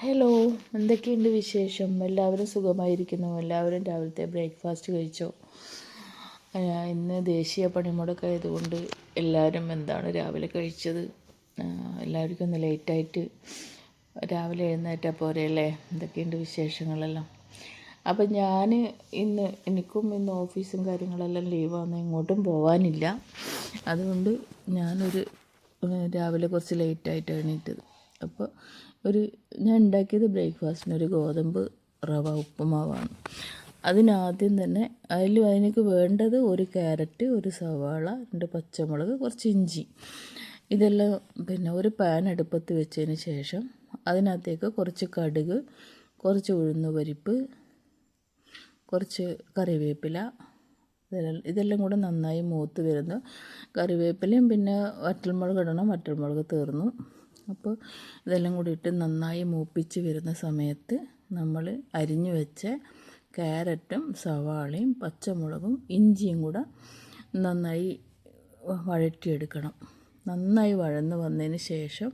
Hello, എന്തൊക്കെയുണ്ട് വിശേഷം? എല്ലാവരും സുഖമായിരിക്കുന്നു. എല്ലാവരും രാവിലത്തെ ബ്രേക്ക്ഫാസ്റ്റ് കഴിച്ചോ? ഇന്ന് ദേശീയ പണിമുടക്കായതുകൊണ്ട് എല്ലാവരും എന്താണ് രാവിലെ കഴിച്ചത്? എല്ലാവർക്കും ഒന്ന് ലേറ്റായിട്ട് രാവിലെ എഴുന്നേറ്റാൽ പോരെയല്ലേ? എന്തൊക്കെയുണ്ട് വിശേഷങ്ങളെല്ലാം? അപ്പം ഞാൻ എനിക്കും ഇന്ന് ഓഫീസും കാര്യങ്ങളെല്ലാം ലീവാണ്, എങ്ങോട്ടും പോകാനില്ല. അതുകൊണ്ട് ഞാനൊരു രാവിലെ കുറച്ച് ലേറ്റായിട്ട് എണീറ്റത്. അപ്പോൾ ഞാൻ ഉണ്ടാക്കിയത് ബ്രേക്ക്ഫാസ്റ്റിന് ഒരു ഗോതമ്പ് റവ ഉപ്പുമാവാണ്. അതിനാദ്യം തന്നെ അതിനൊക്കെ വേണ്ടത് ഒരു ക്യാരറ്റ്, ഒരു സവാള, 2 പച്ചമുളക്, കുറച്ച് ഇഞ്ചി. ഇതെല്ലാം ഒരു പാൻ അടുപ്പത്ത് വെച്ചതിന് ശേഷം അതിനകത്തേക്ക് കുറച്ച് കടുക്, കുറച്ച് ഉഴുന്നുപരിപ്പ്, കുറച്ച് കറിവേപ്പില, ഇതെല്ലാം കൂടെ നന്നായി മൂത്ത് വരുന്നു. കറിവേപ്പിലയും പിന്നെ വറ്റൽമുളക് ഇടണം, വറ്റൽമുളക് തീർന്നു. അപ്പോൾ ഇതെല്ലാം കൂടി ഇട്ട് നന്നായി മൂപ്പിച്ച് വരുന്ന സമയത്ത് നമ്മൾ അരിഞ്ഞു വെച്ച ക്യാരറ്റും സവാളയും പച്ചമുളകും ഇഞ്ചിയും കൂടെ നന്നായി വഴറ്റിയെടുക്കണം. നന്നായി വഴന്ന് വന്നതിന് ശേഷം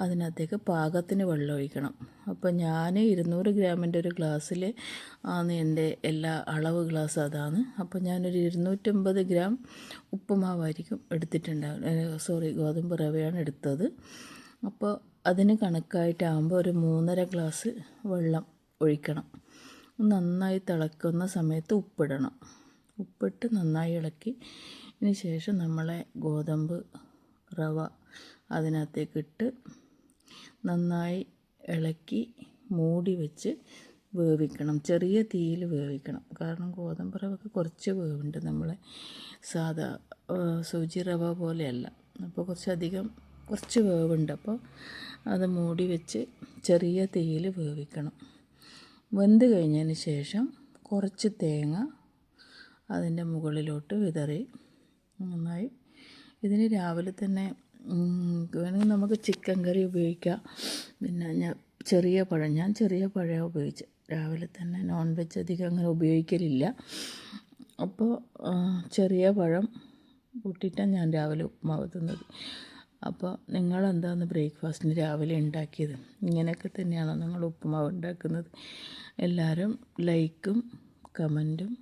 അതിനകത്തേക്ക് പാകത്തിന് വെള്ളം ഒഴിക്കണം. അപ്പോൾ ഞാൻ 200 ഗ്രാമിൻ്റെ ഒരു ഗ്ലാസ്സിൽ ആണ് എൻ്റെ എല്ലാ അളവ് ഗ്ലാസ് അതാണ്. അപ്പോൾ ഞാനൊരു 250 ഗ്രാം ഉപ്പുമാവായിരിക്കും ഗോതമ്പ് റവയാണ് എടുത്തത്. അപ്പോൾ അതിന് കണക്കായിട്ടാകുമ്പോൾ ഒരു 3.5 ഗ്ലാസ് വെള്ളം ഒഴിക്കണം. നന്നായി തിളക്കുന്ന സമയത്ത് ഉപ്പിടണം. ഉപ്പിട്ട് നന്നായി ഇളക്കി ഇതിന് ശേഷം നമ്മളെ ഗോതമ്പ് റവ അതിനകത്തേക്കിട്ട് നന്നായി ഇളക്കി മൂടി വെച്ച് വേവിക്കണം. ചെറിയ തീയിൽ വേവിക്കണം. കാരണം ഗോതമ്പ് റവക്ക് കുറച്ച് വേവുണ്ട്, നമ്മളെ സാധാ സൂചി റവ പോലെയല്ല. അപ്പോൾ കുറച്ച് വേവുണ്ട്. അപ്പോൾ അത് മൂടി വെച്ച് ചെറിയ തീയിൽ വേവിക്കണം. വെന്ത് കഴിഞ്ഞതിന് ശേഷം കുറച്ച് തേങ്ങ അതിൻ്റെ മുകളിലോട്ട് വിതറി നന്നായി ഇതിന് രാവിലെ തന്നെ വേണമെങ്കിൽ നമുക്ക് ചിക്കൻ കറി ഉപയോഗിക്കാം. പിന്നെ ഞാൻ ചെറിയ പഴം ഉപയോഗിച്ച് രാവിലെ തന്നെ. നോൺ വെജ് അധികം അങ്ങനെ ഉപയോഗിക്കലില്ല. അപ്പോൾ ചെറിയ പഴം കൂട്ടിയിട്ടാണ് ഞാൻ രാവിലെ ഉപ്പുമാവ് തിന്നത്. അപ്പോൾ നിങ്ങളെന്താണ് ബ്രേക്ക്ഫാസ്റ്റിന് രാവിലെ ഉണ്ടാക്കിയത്? ഇങ്ങനെയൊക്കെ തന്നെയാണോ നിങ്ങൾ ഉപ്പുമാവ് ഉണ്ടാക്കുന്നത്? എല്ലാവരും ലൈക്കും കമൻറ്റും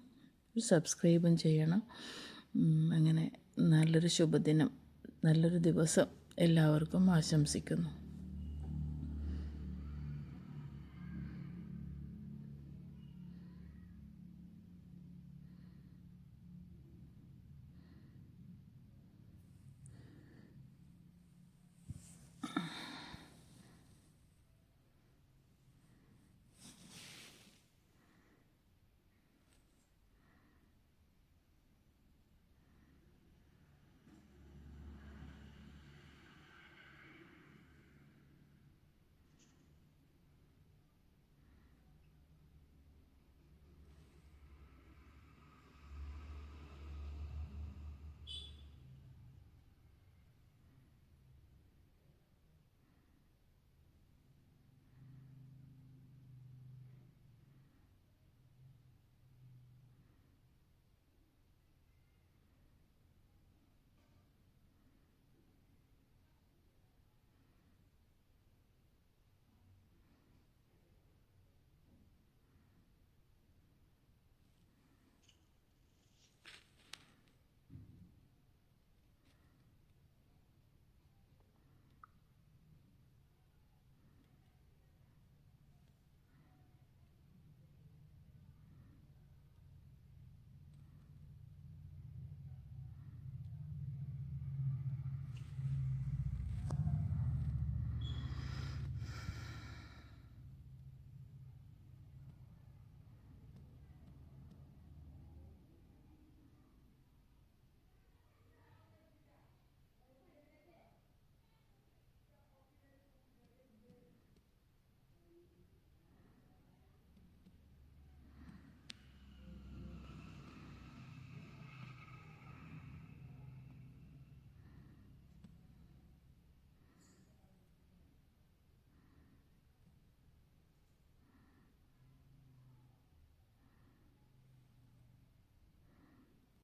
സബ്സ്ക്രൈബും ചെയ്യണം. അങ്ങനെ നല്ലൊരു ശുഭദിനം, നല്ലൊരു ദിവസം എല്ലാവർക്കും ആശംസിക്കുന്നു.